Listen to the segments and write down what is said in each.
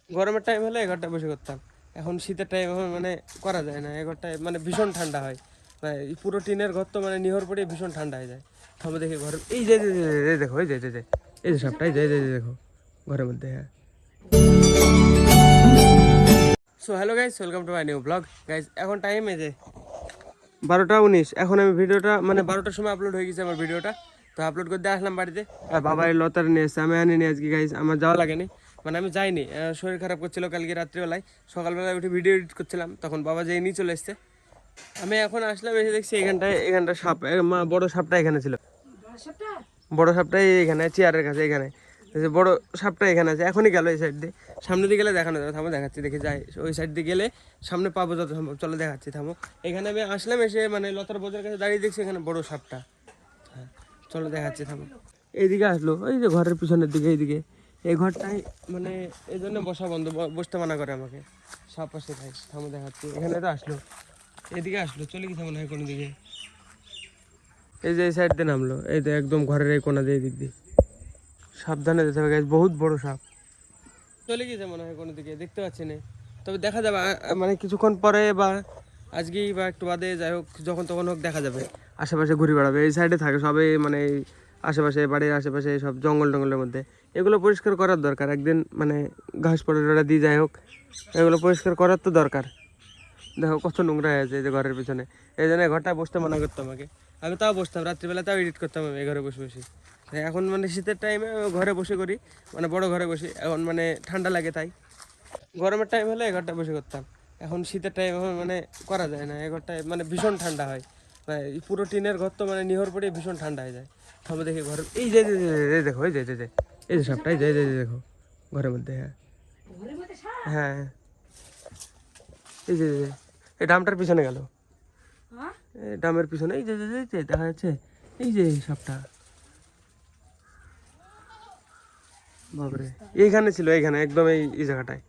গরমের টাইম হলে এই ঘরটায় বসে করতাম। এখন শীতের টাইম এখন মানে করা যায় না, এই ঘরটায় মানে ভীষণ ঠান্ডা হয়। মানে এই পুরো টিনের ঘর তো মানে নিহর পড়ে ভীষণ ঠান্ডা হয়ে যায়। থামো দেখি ঘরে, এই যে দেখো, এই যে এই যে সাপটা, এই যে দেখো ঘরের মধ্যে। হ্যাঁ, so hello guys, welcome to my new blog. Guys এখন টাইম এই যে 12টা 19। এখন আমি ভিডিওটা মানে 12টার সময় আপলোড হয়ে গেছে আমার ভিডিওটা। তো আপলোড করতে আসলাম বাড়িতে, আর বাবা এই লতার নিয়ে এসছে, আমি আনিনি আজকে গাইজ, আমার যাওয়া লাগেনি। মানে আমি যাইনি, শরীর খারাপ করছিল কালকে রাত্রিবেলায়। সকালবেলায় উঠে ভিডিও এডিট করছিলাম, তখন বাবা যেয়ে নিয়ে চলে এসছে। আমি এখন আসলাম, এসে দেখছি এখানটা সাপ, বড় সাপটা এখানে ছিল। বড় সাপটাই এখানে চেয়ারের কাছে, এখানে বড় সাপটা এখানে আছে। এখনই গেল এই সাইড দিয়ে, সামনে দিয়ে গেলে দেখানো যাবে। থামো দেখাচ্ছি, দেখে যাই ওই সাইড দিয়ে গেলে সামনে পাবো যত সম্ভব। চলো দেখাচ্ছি, থামো। এখানে আমি আসলাম, এসে মানে লতার বোঝার কাছে দাঁড়িয়ে দেখছি এখানে বড় সাপটা। হ্যাঁ, চলো দেখাচ্ছি, থামো। এইদিকে আসলো, ওই যে ঘরের পিছনের দিকে, এইদিকে এই ঘরটাই মানে এই জন্য বসা বন্ধ, বসতে মানা করে আমাকে, সাপ পাশে খাই। থামো দেখাচ্ছি, এখানে তো আসলো, এদিকে আসলো, চলে গেছে মনে হয় কোনো দিকে। এই যে এই সাইড দিয়ে নামলো, এই তো একদম ঘরের এই কোনা দিয়ে, দিক দিয়ে। সাবধানে যেতে হবে গাইস, বহুত বড় সাপ। চলে গেছে মনে হয় কোনো দিকে, দেখতে পাচ্ছি না। তবে দেখা যাবে মানে কিছুক্ষণ পরে বা আজকেই বা একটু বাদে, যাই হোক, যখন তখন হোক দেখা যাবে। আশেপাশে ঘুরে বেড়াবে, এই সাইডে থাকে সবে, মানে এই আশেপাশে, বাড়ির আশেপাশে সব জঙ্গল টঙ্গলের মধ্যে। এগুলো পরিষ্কার করার দরকার একদিন, মানে ঘাস পড়া দিয়ে, যাই হোক, এগুলো পরিষ্কার করার তো দরকার। দেখো কত নোংরা হয়ে আছে এই যে ঘরের পিছনে। এই জন্য ঘরটায় বসতে মানা করতো আমাকে। আমি তাও বসতাম, রাত্রিবেলা তাও এডিট করতাম আমি এই ঘরে বসে বসে। এখন মানে শীতের টাইমে ঘরে বসে করি, মানে বড় ঘরে বসি। এখন মানে ঠান্ডা লাগে তাই। গরমের টাইম হলে এই ঘরটা বসে করতাম। এখন শীতের টাইম মানে করা যায় না, এই ঘরটায় মানে ভীষণ ঠান্ডা হয়। মানে এই পুরো টিনের ঘর তো মানে নিহর পড়ে ভীষণ ঠান্ডা হয়ে যায়। তবে দেখি ঘরে, এই যে দেখো, এই যে এই যে সাপটা, এই যে দেখো ঘরের মধ্যে। হ্যাঁ হ্যাঁ, এই যে এই ডামটার পিছনে গেল, ডামের পিছনে, এই যে দেখা যাচ্ছে, এই যে সাপটা। বাবরে, এইখানে ছিল, এইখানে একদম এই জায়গাটায়।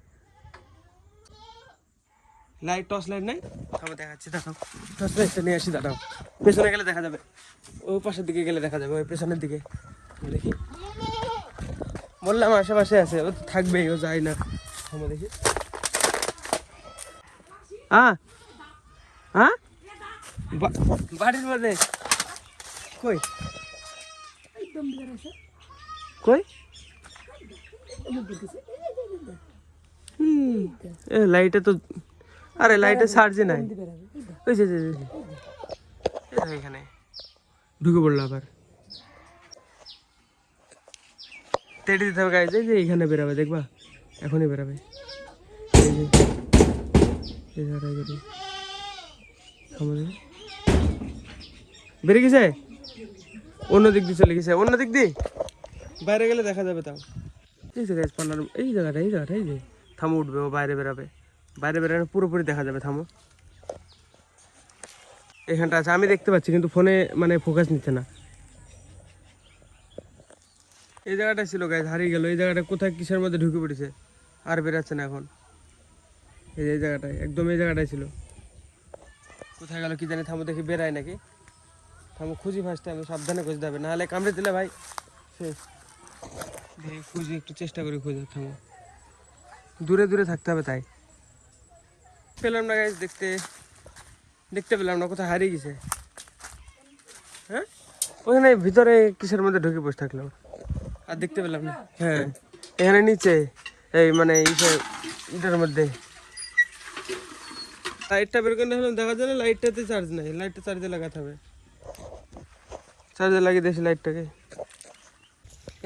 লাইট, টর্চ লাইট নাই? আমি দেখাচ্ছি, দেখাও, টর্চ লাইটটা নিয়ে আসি, দাঁড়াও। পেছনে গেলে দেখা যাবে, ওই পাশের দিকে গেলে দেখা যাবে, ওই পেছনের দিকে। দেখি, বললাম আশেপাশে আছে, ও তো থাকবেই, ও যায় না। আমি দেখি, হ্যাঁ হ্যাঁ, বাড়ির মধ্যে কই কই, লাইটে তো, আরে লাইটে চার্জে নাই। ওই যে এখানে ঢুকে পড়লো আবার। তেড়ে দিতে হবে গাইজ, এই যে এইখানে বেরাবে, দেখবা এখনই বেরাবে। এই যে এই জায়গাটায় বেরিয়ে গেছে, অন্য দিক দিয়ে চলে গেছে, অন্য দিক দিয়ে বাইরে গেলে দেখা যাবে। তাও এই যে গাইজ পান্নার এই জায়গাটা, এই যে থামো, উঠবে ও, বাইরে বেরাবে, বাইরে বেরানো পুরোপুরি দেখা যাবে। থামো, এখানটা আছে, আমি দেখতে পাচ্ছি কিন্তু ফোনে মানে ফোকাস নিচ্ছে না। এই জায়গাটা ছিল গাইজ, হারিয়ে গেল। এই জায়গাটা কোথায় কিসের মধ্যে ঢুকে পড়েছে, আর বেরাচ্ছে না এখন। এই জায়গাটায়, একদম এই জায়গাটায় ছিল, কোথায় গেল কি জানি। থামো দেখি, বেরায় নাকি। থামো খুঁজি, ফার্স্টে আমি সাবধানে খুঁজতে হবে, নাহলে কামড়ে দিলে ভাই শেষ। দেখি খুঁজি, একটু চেষ্টা করি খুঁজে। থামো, দূরে দূরে থাকতে হবে, তাই পেলাম না গাইজ, দেখতে পেলাম না, কোথায় হারিয়ে গেছে। হ্যাঁ, ওখানে ভিতরে কিসের মধ্যে ঢুকে বসে থাকলাম, আর দেখতে পেলাম না। হ্যাঁ, এখানে নিচে, এই মানে ইটার মধ্যে। লাইটটা বের করে হলাম, দেখা যায় না, লাইটটাতে চার্জ নাই, লাইটটা চার্জে লাগাতে হবে। চার্জে লাগিয়ে দিয়েছি লাইটটাকে।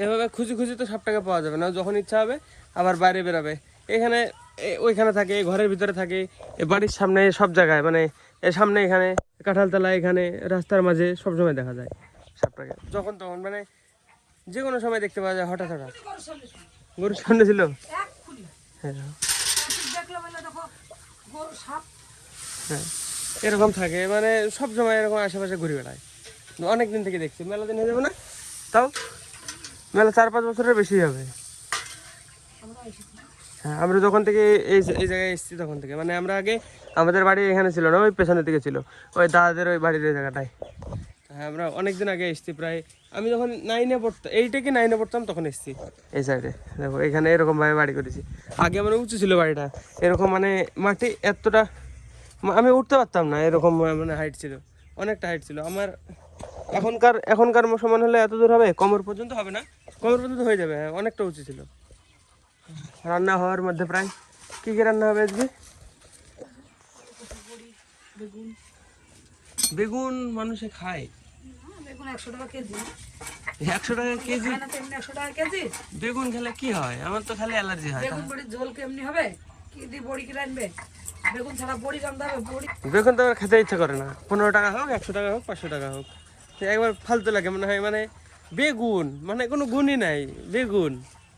এভাবে খুঁজি খুঁজি তো সাপটাকে পাওয়া যাবে না, যখন ইচ্ছা হবে আবার বাইরে বেরাবে। এখানে ওইখানে থাকে, ঘরের ভিতরে থাকে, বাড়ির সামনে, সব জায়গায়, মানে সামনে, এখানে কাঁঠালতলা, এখানে রাস্তার মাঝে সবসময় দেখা যায় সাপটাকে, যখন তখন, মানে যে কোনো সময় দেখতে পাওয়া যায়, হঠাৎ হঠাৎ। গরুর সামনে ছিল। হ্যাঁ হ্যাঁ, এরকম থাকে, মানে সব সময় এরকম আশেপাশে ঘুরে বেড়ায়। অনেক দিন থেকে দেখছি, মেলা দিন হয়ে যাবে না, তাও মেলা 4-5 বছরের বেশি হবে। হ্যাঁ, আমরা যখন থেকে এই জায়গায় এসেছি তখন থেকে, মানে আমরা আগে, আমাদের বাড়ি এখানে ছিল না, ওই পেছনের দিকে ছিল, ওই দাদাদের ওই বাড়ির ওই জায়গাটায়। হ্যাঁ আমরা অনেকদিন আগে এসেছি, প্রায় আমি যখন 9-এ পড়তাম, 8-এ কি 9-এ পড়তাম তখন এসেছি এই সাইডে। দেখো এখানে এরকম ভাবে বাড়ি করেছি। আগে মানে উঁচু ছিল বাড়িটা, এরকম মানে মাটি এতটা আমি উঠতে পারতাম না, এরকম মানে হাইট ছিল, অনেকটা হাইট ছিল আমার। এখনকার সমান হলে এত দূর হবে, কোমর পর্যন্ত হবে না, কোমর পর্যন্ত হয়ে যাবে, হ্যাঁ অনেকটা উঁচু ছিল। রান্না হওয়ার মধ্যে প্রায় কী কী রান্না হবে আজকে? বেগুন মানুষে খায়, বেগুন 100 টাকা কেজি। 100 টাকা কেজি? খায় না তো এমনি 100 টাকা কেজি। বেগুন খেলে কি হয়? আমার তো খালি অ্যালার্জি হয়। বেগুন বড়ির ঝোল কেমনি হবে? কি দিয়ে বড়ি কি রানবে? বেগুন ছাড়া বড়ি রান্না হবে? বড়ি বেগুন তো আমার খেতে ইচ্ছা করে না, 15 টাকা হোক, 100 টাকা হোক, 500 টাকা হোক, তো একবার ফালতু লাগে মনে হয়। মানে বেগুন মানে কোনো গুণই নাই, বেগুন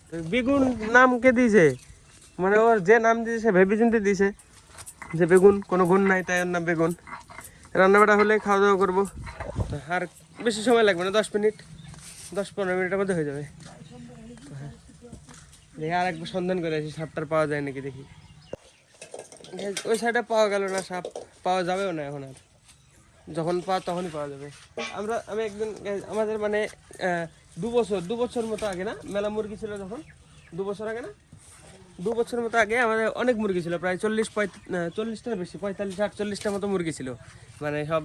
তো বেগুন নাম কে দিয়েছে? মানে ওর যে নাম দিয়েছে সে ভেবে চিন্তে দিয়েছে যে বেগুন কোনো গুণ নাই, তাই ওর নাম বেগুন। রান্নাবাড়া হলে খাওয়া দাওয়া করবো, আর বেশি সময় লাগবে না, 10 মিনিট 10-15 মিনিটের মধ্যে হয়ে যাবে। দেখি আর একবার সন্ধান করে আসি সাপটার পাওয়া যায় নাকি দেখি। ওই সাইডে পাওয়া গেল না, সাপ পাওয়া যাবেও না এখন, আর যখন পাওয়া তখনই পাওয়া যাবে। আমি একদিন আমাদের মানে 2 বছর মতো আগে না, মেলা মুরগি ছিল যখন, 2 বছর আগে না, 2 বছর মতো আগে আমাদের অনেক মুরগি ছিল, প্রায় 40-45টার বেশি, 45-48টার মতো মুরগি ছিল। মানে সব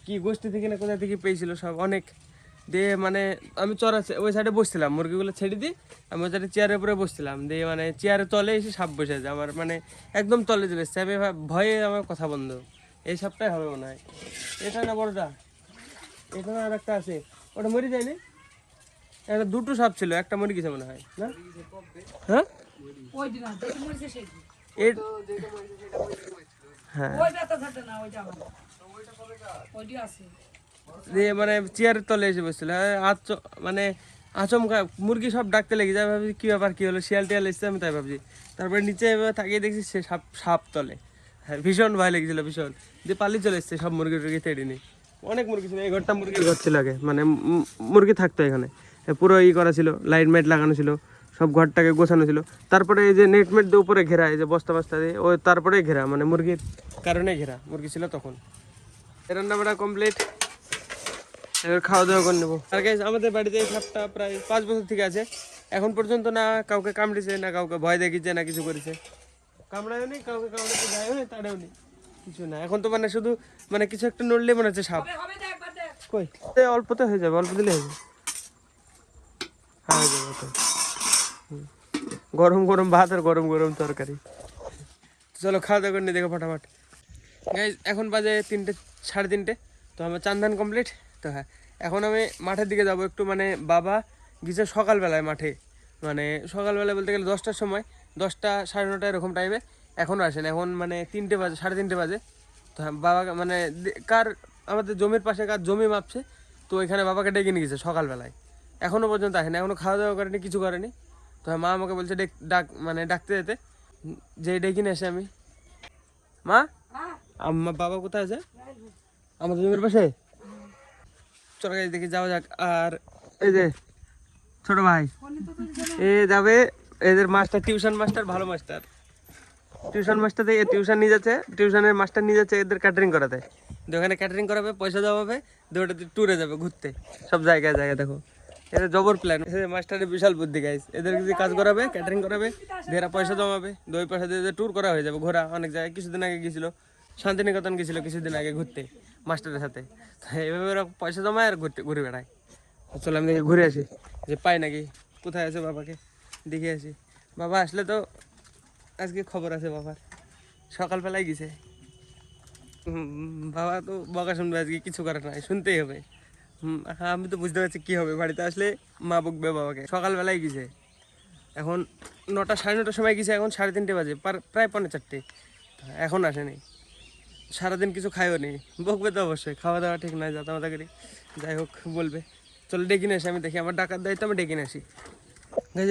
কি গোষ্ঠী থেকে না কোথা থেকে পেয়েছিল সব অনেক দিয়ে। মানে আমি ওই সাইডে বসছিলাম, মুরগিগুলো ছেড়ে দিই, আমি ওই সাইডে চেয়ারের উপরে বসছিলাম, দিয়ে মানে চেয়ারের তলে এসে সাপ বসে আছে আমার, মানে একদম তলে চলে এসছে। আমি ভয়ে আমার কথা বন্ধ, এই সাপটাই হবে মনে হয়। এটা না বড়টা, এটা না আর একটা আছে, ওটা মরে যায়নি? একটা দুটো সাপ ছিল, একটা মরে গেছে মনে হয় না? হ্যাঁ ওইটি না, যেটা মরিছে সেইটি। হ্যাঁ ওইটা তো থাকে না, ওইটা আমার। ওইটি আছে। দিয়ে মানে চেয়ারের তলে এসে বসছিল, মানে আচমকা মুরগি সব ডাকতে লেগে যায়, ভাবছি কি ব্যাপার, কি হলো, শিয়াল টিয়াল এসছে, আমি তাই ভাবছি। তারপরে নিচে এবার তাকিয়ে দেখছি সে সাপ তলে। হ্যাঁ ভীষণ ভয় লেগেছিল, ভীষণ। দিয়ে পালিয়ে চলে এসছে সব মুরগি টুরগি তেড়ে নিয়ে। অনেক মুরগি ছিল, এই ঘরটা মুরগির ঘর ছিল আগে, মানে মুরগি থাকতো এখানে, পুরো করা ছিল, লাইট মাইট লাগানো ছিল, সব ঘরটাকে গোছানো ছিল। তারপরে এই যে নেট মেট দিয়ে উপরে ঘেরা, এই যে বস্তা বস্তা দিয়ে, ওই তারপরে ঘেরা, মানে মুরগির কারণে ঘেরা, মুরগি ছিল তখন। রান্না বাড়া কমপ্লিট, এবার খাওয়া দাওয়া করে নেবো। আর গাইস আমাদের বাড়িতে এই সাপটা প্রায় 5 বছর থেকে আছে, এখন পর্যন্ত না কাউকে কামড়েছে, না কাউকে ভয় দেখিয়েছে, না কিছু করেছে। কামড়ায়ও নেই, কাউকে কামড়াতে যায়ও নেই, তাড়েও নেই, কিছু না। এখন তো মানে শুধু মানে কিছু একটা নড়লে মনে হচ্ছে সাপ। হবে দেখ, একবার দেখ। কই অল্পতে হয়ে যাবে, অল্প দিলে হয়ে যাবে। হ্যাঁ হয়ে যাবে তো। গরম গরম ভাত আর গরম গরম তরকারি। চলো খাওয়া দাওয়া করে নিয়ে দেখো ফটাফট। গাইস এখন বাজে 3টে 3:30, তো আমার চান্দান কমপ্লিট। তো হ্যাঁ এখন আমি মাঠের দিকে যাব একটু, মানে বাবা গিয়েছে সকালবেলায় মাঠে, মানে সকালবেলায় বলতে গেলে 10টার সময়, 10টা 9:30 এরকম টাইমে। এখনও আসেন, এখন মানে 3টে বাজে, 3:30 বাজে। তো হ্যাঁ বাবা মানে আমাদের জমির পাশে কার জমি মাপছে, তো এখানে বাবাকে ডেকে নিয়ে গেছে সকালবেলায়, এখনও পর্যন্ত আসেনি, এখনও খাওয়া দাওয়া করেনি, কিছু করেনি। তো হ্যাঁ মা আমাকে বলছে ডাকতে যেতে, যে ডেকে নিয়ে আসে আমি। মা আমার বাবা কোথায় আছে? আমাদের জমির পাশে। চলো গাইস দেখি যাওয়া যাক। আর এই যে ছোট ভাই এ যাবে, এদের মাস্টার, টিউশন মাস্টার, ভালো মাস্টার, টিউশন মাস্টার থেকে টিউশন নিয়ে যাচ্ছে, টিউশনের মাস্টার নিয়ে যাচ্ছে এদের ক্যাটারিং করাতে। ওখানে ক্যাটারিং করাবে, পয়সা দেওয়া হবে, ওটাতে ট্যুরে যাবে ঘুরতে সব জায়গায় জায়গায়। দেখো এদের জবর প্ল্যান, মাস্টারের বিশাল বুদ্ধি গাইস। এদের যদি কাজ করাবে, ক্যাটারিং করাবে, এরা পয়সা জমাবে, ওই পয়সা দিয়ে ট্যুর করা হয়ে যাবে, ঘোরা অনেক জায়গায়। কিছুদিন আগে গেছিল শান্তিনিকেতন, গেছিল কিছুদিন আগে ঘুরতে মাস্টারের সাথে। এইভাবে ওরা পয়সা জমায় আর ঘুরে বেড়ায়। চলো আমি দেখি ঘুরে আসি, যে পাই নাকি, কোথায় আছে বাবাকে দেখে আসি। বাবা আসলে তো আজকে খবর আছে বাবার, সকালবেলায় গেছে। বাবা তো বকা শুনবে আজকে, কিছু করার নাই, শুনতেই হবে। হ্যাঁ আমি তো বুঝতে পারছি কী হবে, বাড়িতে আসলে মা বকবে বাবাকে। সকালবেলায় গেছে, এখন 9টা 9:30 সময় গেছে, এখন 3:30 বাজে, প্রায় 4:45। এখন আসেনি, সারাদিন কিছু খাইও নি, বকবে তো অবশ্যই, খাওয়া দাওয়া ঠিক নাই, যাতামাতা করি, যাই হোক বলবে। চলো ডেকে নিয়ে আসি, আমি দেখি, আমার ডাকার দায়িত্ব, আমি ডেকে নিয়ে আসি।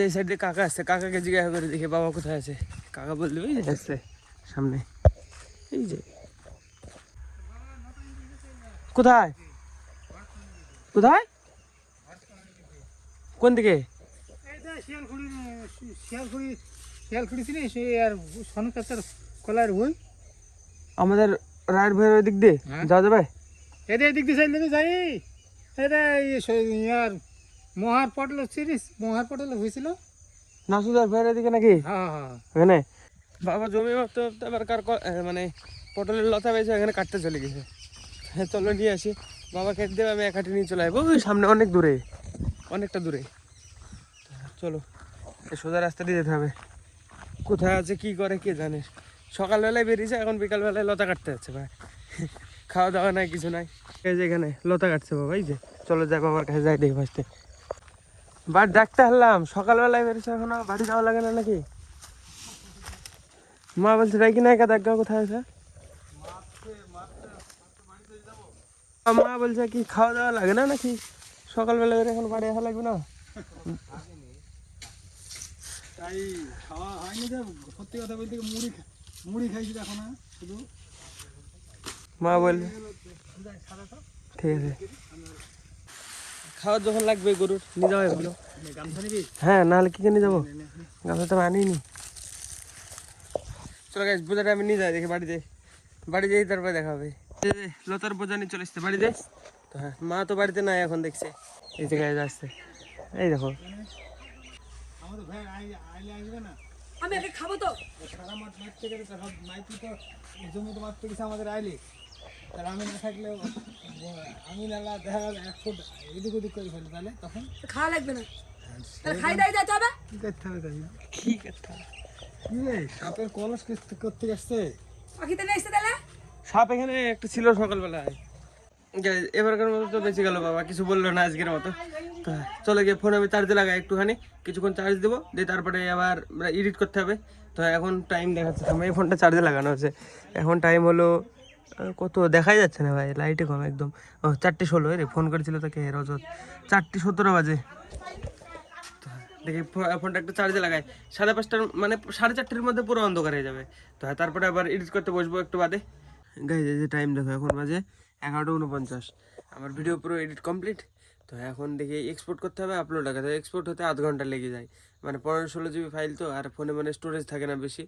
এই সাইড দিয়ে কাকা আসছে, কাকাকে জিজ্ঞাসা করে দেখি বাবা কোথায় আছে। কাকা বলবে ওই যে আসছে সামনে, এই যে। কোথায় কোথায় কোন দিকে? আমাদের রায়ের ভয়ের ওই দিক দিয়ে যাওয়া যাবে? এদিক দিয়ে যাই যাই এটা ইয়ার মহার পটল সিরিজ মহার পটল হয়েছিল। নাসুদার ভাইয়ের দিকে নাকি হ্যাঁ হ্যাঁ এখানে বাবা জমি ভাবতে ভাবতে আবার মানে পটলের লতা পেয়েছে এখানে কাটতে চলে গেছে। হ্যাঁ চলো নিয়ে আসি, বাবা কেটে দেবে, আমি একাটি নিয়ে চলে আসবো। ওই সামনে অনেক দূরে, অনেকটা দূরে। চলো এই সোজা রাস্তা দিয়ে যেতে হবে। কোথায় আছে কি করে কে জানে। সকালবেলায় বেরিয়েছে, এখন বিকালবেলায় লতা কাটতে যাচ্ছে ভাই। খাওয়া দাওয়া নাই, কিছু নাই। এই যে এখানে লতা কাটছে বাবা, এই যে। চলো যাই বাবার কাছে যাই দেখি ফার্স্টে। বাড়ি ডাকতে হারলাম, সকালবেলায় বেরিয়েছে, এখনো বাড়ি যাওয়া লাগে না নাকি? মা বলছে ডাকি না, একা দেখা কোথায় আছে? মা বলছে কি খাওয়া দাওয়া লাগে না নাকি? সকালবেলা বেরিয়ে এখন বাড়ি আসা লাগবে না? তাই খাওয়া হয়নি যে, সত্যি কথা বলতে মুড়ি খাইছি দেখো না শুধু। মা বলবে ঠিক আছে, খাওয়ার যখন লাগবে গরুর নিয়ে যাওয়াই ভালো। গামছা নিবি? হ্যাঁ, নাহলে কি নিয়ে যাবো? গামছা তো আনিনি। চলো গাইস, বোঝাটা আমি নিয়ে যাই দেখি বাড়িতে। বাড়ি যেই তারপরে দেখা হবে। এই যে লতার বোঝা নিয়ে চলে এসছে বাড়িতে। তো হ্যাঁ, মা তো বাড়িতে নাই এখন, দেখছে এই যে গাইজ আসছে। এই দেখো আমাদের ভাই আইলে আসবে না? আমি আগে খাবো তো। সারা মাঠ মারতে গেলে তো সব মাইকি তো জমি তো মারতে গেছে আমাদের আইলে। তাহলে আমি না থাকলেও আমি নালা দেখা গেল 1 ফুট এদিক ওদিক করে ফেলি, তাহলে তখন খাওয়া লাগবে না, তাহলে খাই দাই যেতে হবে। কি করতে হবে? তাই কি কথা, কি রে সাপের কলস করতে আসছে? পাখিতে নিয়ে এসে তাহলে সাপ এখানে একটা ছিল সকালবেলায়। Guys, এবারকার মতো তো বেঁচে গেল বাবা, কিছু বললো না আজকের মতো। তো চলে গিয়ে ফোন আমি চার্জে লাগাই একটুখানি, কিছুক্ষণ চার্জ দেবো, দিয়ে তারপরে আবার এডিট করতে হবে। তো এখন টাইম দেখাচ্ছে, আমি এই ফোনটা চার্জে লাগানো আছে। এখন টাইম হলো কত দেখাই যাচ্ছে না ভাই, লাইটে কম একদম। ও 4:16 রে, ফোন করেছিল তাকে রজত, 4:17 বাজে। তো দেখি ফোনটা একটু চার্জে লাগাই, 5:30 মানে 4:30 মধ্যে পুরো অন্ধকার হয়ে যাবে। তো তারপরে আবার এডিট করতে বসবো একটু বাদে। গাইজ এই যে টাইম দেখো, এখন বাজে 11:49। আমার ভিডিও পুরো এডিট কমপ্লিট। তো এখন দেখি এক্সপোর্ট করতে হবে, আপলোড রাখা। তো এক্সপোর্ট হতে আধ ঘন্টা লেগে যায়, মানে 15-16 জিবি ফাইল তো, আর ফোনে মানে স্টোরেজ থাকে না বেশি,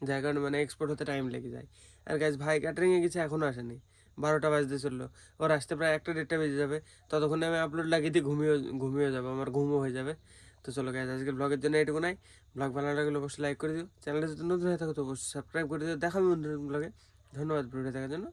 যার কারণে মানে এক্সপোর্ট হতে টাইম লেগে যায়। আর গাইজ ভাই ক্যাটারিংয়ে গেছে, এখনও আসেনি, 12টা বাজতে চললো। ওর আসতে প্রায় 1-1:30 বেজে যাবে। ততক্ষণে আমি আপলোড লাগিয়ে দিয়ে ঘুমিয়ে যাবো, আমার ঘুমও হয়ে যাবে। তো চলো গাইজ, আজকের ব্লগের জন্য এটুকু নাই। ব্লগ ভালো লাগলে অবশ্যই লাইক করে দিও, চ্যানেলটা যদি নতুন হয়ে থাকো তো অবশ্যই সাবস্ক্রাইব করে দিও। দেখাবে বন্ধুদের ব্লগে। ধন্যবাদ ভিডিও দেখার জন্য।